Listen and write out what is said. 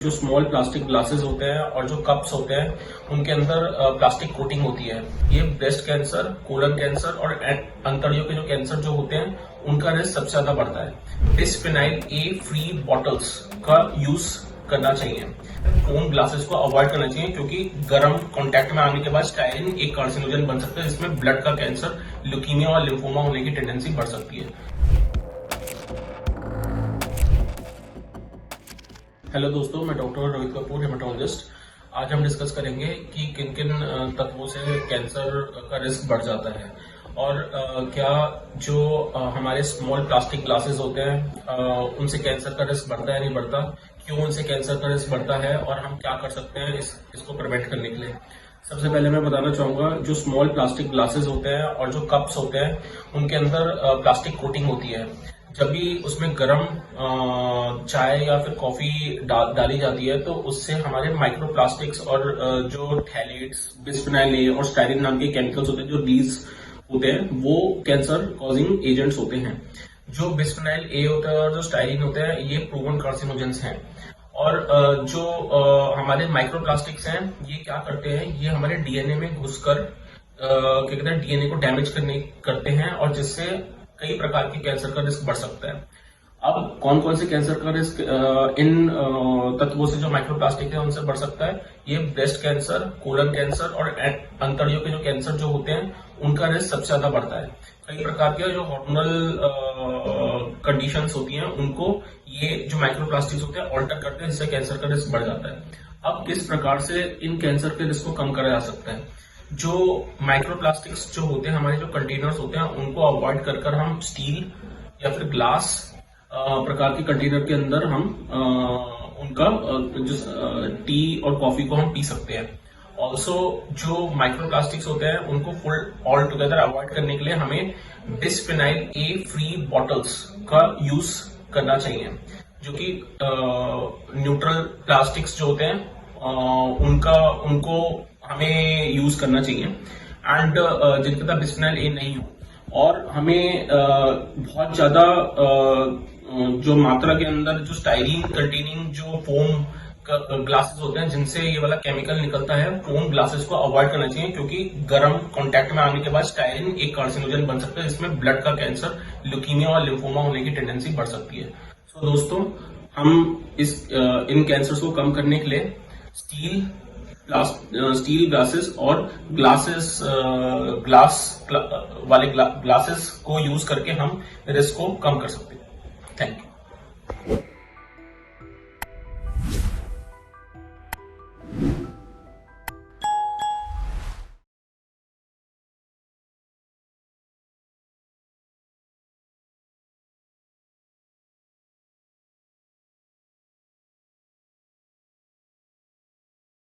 जो small plastic glasses होते हैं और जो कप्स होते हैं उनके अंदर प्लास्टिक कोटिंग होती है। ये ब्रेस्ट कैंसर, कोलन कैंसर और अंतड़ियों के जो कैंसर जो होते हैं उनका रिस्क सबसे ज्यादा बढ़ता है। बिस्फेनाइल ए फ्री बॉटल्स का यूज करना चाहिए। फोम ग्लासेस को अवॉइड करना चाहिए क्योंकि गर्म कांटेक्ट में आने के बाद स्टाइरिन एक कार्सिनोजन बन सकता है जिसमें ब्लड का कैंसर, ल्यूकीमिया और लिम्फोमा होने की टेंडेंसी बढ़ सकती है। हेलो दोस्तों, मैं डॉक्टर रोहित कपूर, हेमाटोलॉजिस्ट। आज हम डिस्कस करेंगे कि किन किन तत्वों से कैंसर का रिस्क बढ़ जाता है और क्या जो हमारे स्मॉल प्लास्टिक ग्लासेस होते हैं उनसे कैंसर का रिस्क बढ़ता है नहीं बढ़ता, क्यों उनसे कैंसर का रिस्क बढ़ता है और हम क्या कर सकते हैं इसको प्रिवेंट करने के लिए। सबसे पहले मैं बताना चाहूंगा, जो स्मॉल प्लास्टिक ग्लासेस होते हैं और जो कप्स होते हैं उनके अंदर प्लास्टिक कोटिंग होती है। जब भी उसमें गर्म चाय या फिर कॉफी डाली जाती है तो उससे हमारे माइक्रोप्लास्टिक्स और जो थैलेट्स, बिस्फेनाइल ए और स्टाइरिन नाम के केमिकल्स होते हैं जो रिलीज होते हैं, वो कैंसर कॉजिंग एजेंट्स होते हैं। जो बिस्फेनाइल ए होता है और जो स्टाइरिन होते हैं ये प्रूवन कार्सिनोजेंस हैं। और जो हमारे माइक्रोप्लास्टिक्स हैं ये क्या करते हैं, ये हमारे डीएनए में घुसकर क्या कहते हैं डीएनए को डैमेज करते हैं और जिससे कई प्रकार के कैंसर का रिस्क बढ़ सकता है। अब कौन कौन से कैंसर का रिस्क इन तत्वों से जो माइक्रोप्लास्टिक है उनसे बढ़ सकता है? ये ब्रेस्ट कैंसर, कोलन कैंसर और अंतड़ियों के जो कैंसर जो होते हैं उनका रिस्क सबसे ज्यादा बढ़ता है। कई प्रकार के जो हार्मोनल कंडीशंस होती हैं उनको ये जो माइक्रोप्लास्टिक्स होते हैं ऑल्टर करते हैं, जिससे कैंसर का रिस्क बढ़ जाता है। अब किस प्रकार से इन कैंसर के रिस्क को कम करा जा सकता है? जो माइक्रोप्लास्टिक्स जो होते हैं, हमारे जो कंटेनर्स होते हैं उनको अवॉइड कर हम स्टील या फिर ग्लास प्रकार के कंटेनर के अंदर हम उनका जो टी और कॉफी को हम पी सकते हैं। ऑल्सो जो माइक्रोप्लास्टिक्स होते हैं उनको फुल ऑल टुगेदर अवॉइड करने के लिए हमें बिस्फेनाइल ए फ्री बॉटल्स का यूज करना चाहिए, जो कि न्यूट्रल प्लास्टिक्स जो होते हैं उनको हमें यूज करना चाहिए एंड जिनके अंदर बिस्फेनाइल ए नहीं हो। और हमें बहुत ज्यादा जो मात्रा के अंदर जो स्टाइरिन कंटेनिंग जो फोम ग्लासेस होते हैं जिनसे ये वाला केमिकल निकलता है, फोम ग्लासेस को अवॉइड करना चाहिए क्योंकि गर्म कांटेक्ट में आने के बाद स्टाइरिन एक कार्सिनोजन बन सकता है जिसमें ब्लड का कैंसर, ल्यूकीमिया और लिम्फोमा होने की टेंडेंसी बढ़ सकती है। सो दोस्तों, हम इन कैंसर्स को कम करने के लिए स्टील ग्लासेस और ग्लास वाले ग्लासेस को यूज करके हम रिस्क को कम कर सकते हैं। Thank you.